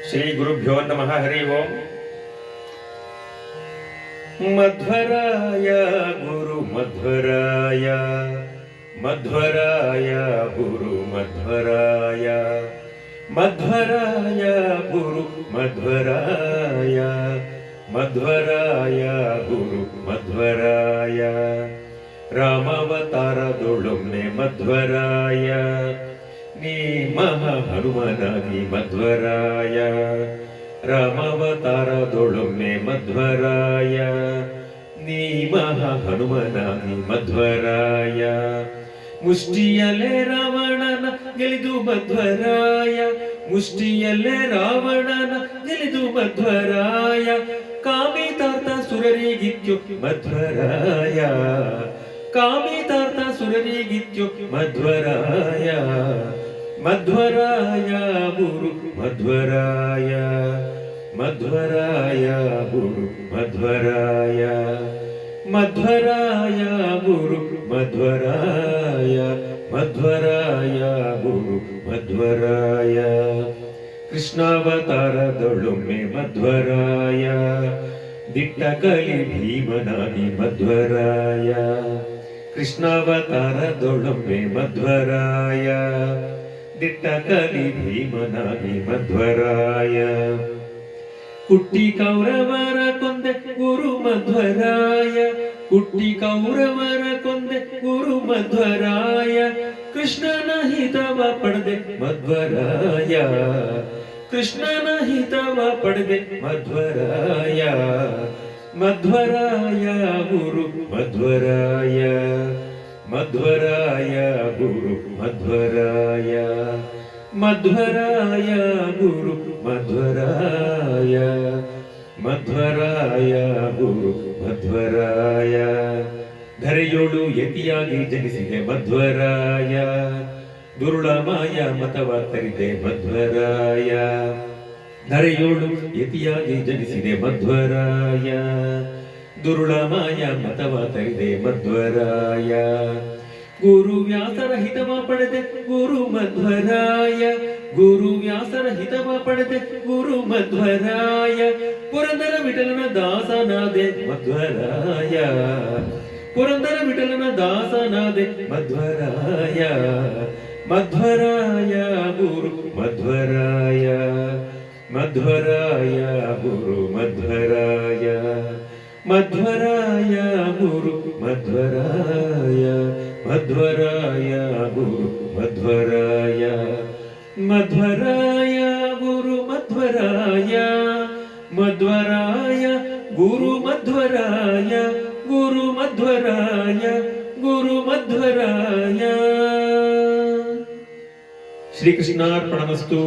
ಶ್ರೀ ಗುರುಭ್ಯೋ ನಮಃ. ಹರಿ ಓಂ. ಮಧ್ವರಾಯ ಗುರು ಮಧ್ವರಾಯ, ಮಧ್ವರಾಯ ಗುರು ಮಧ್ವರಾಯ, ಮಧ್ವರಾಯ ಗುರು ಮಧ್ವರಾಯ, ಮಧ್ವರಾಯ ಗುರು ಮಧ್ವರಾಯ. ರಾಮಾವತಾರದೊಳೊಮ್ಮೆ ಮಧ್ವರಾಯ, ನೀ ಮಹಾ ಹನುಮನಾಗಿ ಮಧ್ವರಾಯ. ರಾಮಾವತಾರದೊಳೊಮ್ಮೆ ಮಧ್ವರಾಯ, ನೀ ಮಹಾ ಹನುಮನಾಗಿ ಮಧ್ವರಾಯ. ಮುಷ್ಟಿಯಲ್ಲೇ ರಾವಣನ ಗೆಲಿದು ಮಧ್ವರಾಯ, ಮುಷ್ಟಿಯಲ್ಲೇ ರಾವಣನ ಗೆಲಿದು ಮಧ್ವರಾಯ. ಕಾಮಿತಾರ್ಥ ಸುರರಿಗಿತ್ಯು ಮಧ್ವರಾಯ, ಕಾಮಿತಾರ್ಥ ಸುರರಿಗಿತ್ಯು ಮಧ್ವರಾಯ. ಮಧ್ವರಾಯ ಗುರು ಮಧ್ವರಾಯ, ಮಧ್ವರಾಯ ಗುರು ಮಧ್ವರಾಯ, ಮಧ್ವರಾಯ ಗುರು ಮಧ್ವರಾಯ, ಮಧ್ವರಾಯ ಗುರು ಮಧ್ವರಾಯ. ಕೃಷ್ಣಾವತಾರದೊಳೊಮ್ಮೆ ಮಧ್ವರಾಯ, ದಿಟ್ಟ ಕಲಿ ಭೀಮನಾಗಿ ಮಧ್ವರಾಯ. ಕೃಷ್ಣಾವತಾರದೊಳೊಮ್ಮೆ ಮಧ್ವರಾಯ, ದಿಟ್ಟ ಕಲಿ ಭೀಮನಾಗಿ ಮಧ್ವರಾಯ. ಕುಟ್ಟಿ ಕೌರವರ ಕೊಂದೆ ಗುರು ಮಧ್ವರಾಯ, ಕುಟ್ಟಿ ಕೌರವರ ಕೊಂದೆ ಗುರು ಮಧ್ವರಾಯ. ಕೃಷ್ಣನ ಹಿತವ ಪಡೆದೆ ಮಧ್ವರಾಯ, ಕೃಷ್ಣನ ಹಿತವ ಪಡೆದೆ ಮಧ್ವರಾಯ. ಮಧ್ವರಾಯ ಗುರು ಮಧ್ವರಾಯ, ಮಧ್ವರಾಯ ಗುರು ಮಧ್ವರಾಯ, ಮಧ್ವರಾಯ ಗುರು ಮಧ್ವರಾಯ, ಮಧ್ವರಾಯ ಗುರು ಮಧ್ವರಾಯ. ಧರೆಯೋಳು ಯತಿಯಾಗಿ ಜನಿಸಿದೆ ಮಧ್ವರಾಯ, ದುರುಳ ಮಾಯ ಮತವ ತರಿದೆ ಮಧ್ವರಾಯ. ಧರೆಯೋಳು ಯತಿಯಾಗಿ ಜನಿಸಿದೆ ಮಧ್ವರಾಯ, ದುರುಳ ಮಾಯ ಮತವ ತರಿದೆ ಮಧ್ವರಾಯ. ಗುರು ವ್ಯಾಸರ ಹಿತವ ಪಡೆದೆ ಗುರು ಮಧ್ವರಾಯ, ಗುರು ವ್ಯಾಸರ ಹಿತವ ಪಡೆದೆ ಗುರು ಮಧ್ವರಾಯ. ಪುರಂದರ ವಿಠಲನ ದಾಸನಾದೆ ಮಧ್ವರಾಯ, ಪುರಂದರ ವಿಠಲನ ದಾಸನಾದೆ ಮಧ್ವರಾಯ. ಮಧ್ವರಾಯ ಗುರು ಮಧ್ವರಾಯ, ಮಧ್ವರಾಯ ಗುರು ಮಧ್ವರಾಯ, ಮಧ್ವರಾಯ ಗುರು ಮಧ್ವರಾಯ, ಮಧ್ವರಾಯ ಗುರು ಮಧ್ವರಾಯ. ಮಧ್ವರಾಯ ಗುರು ಮಧ್ವರಾಯ, ಮಧ್ವರಾಯ ಗುರು ಮಧ್ವರಾಯ, ಗುರು ಮಧ್ವರಾಯ, ಗುರು ಮಧ್ವರಾಯ. ಶ್ರೀಕೃಷ್ಣಾರ್ಪಣಮಸ್ತು.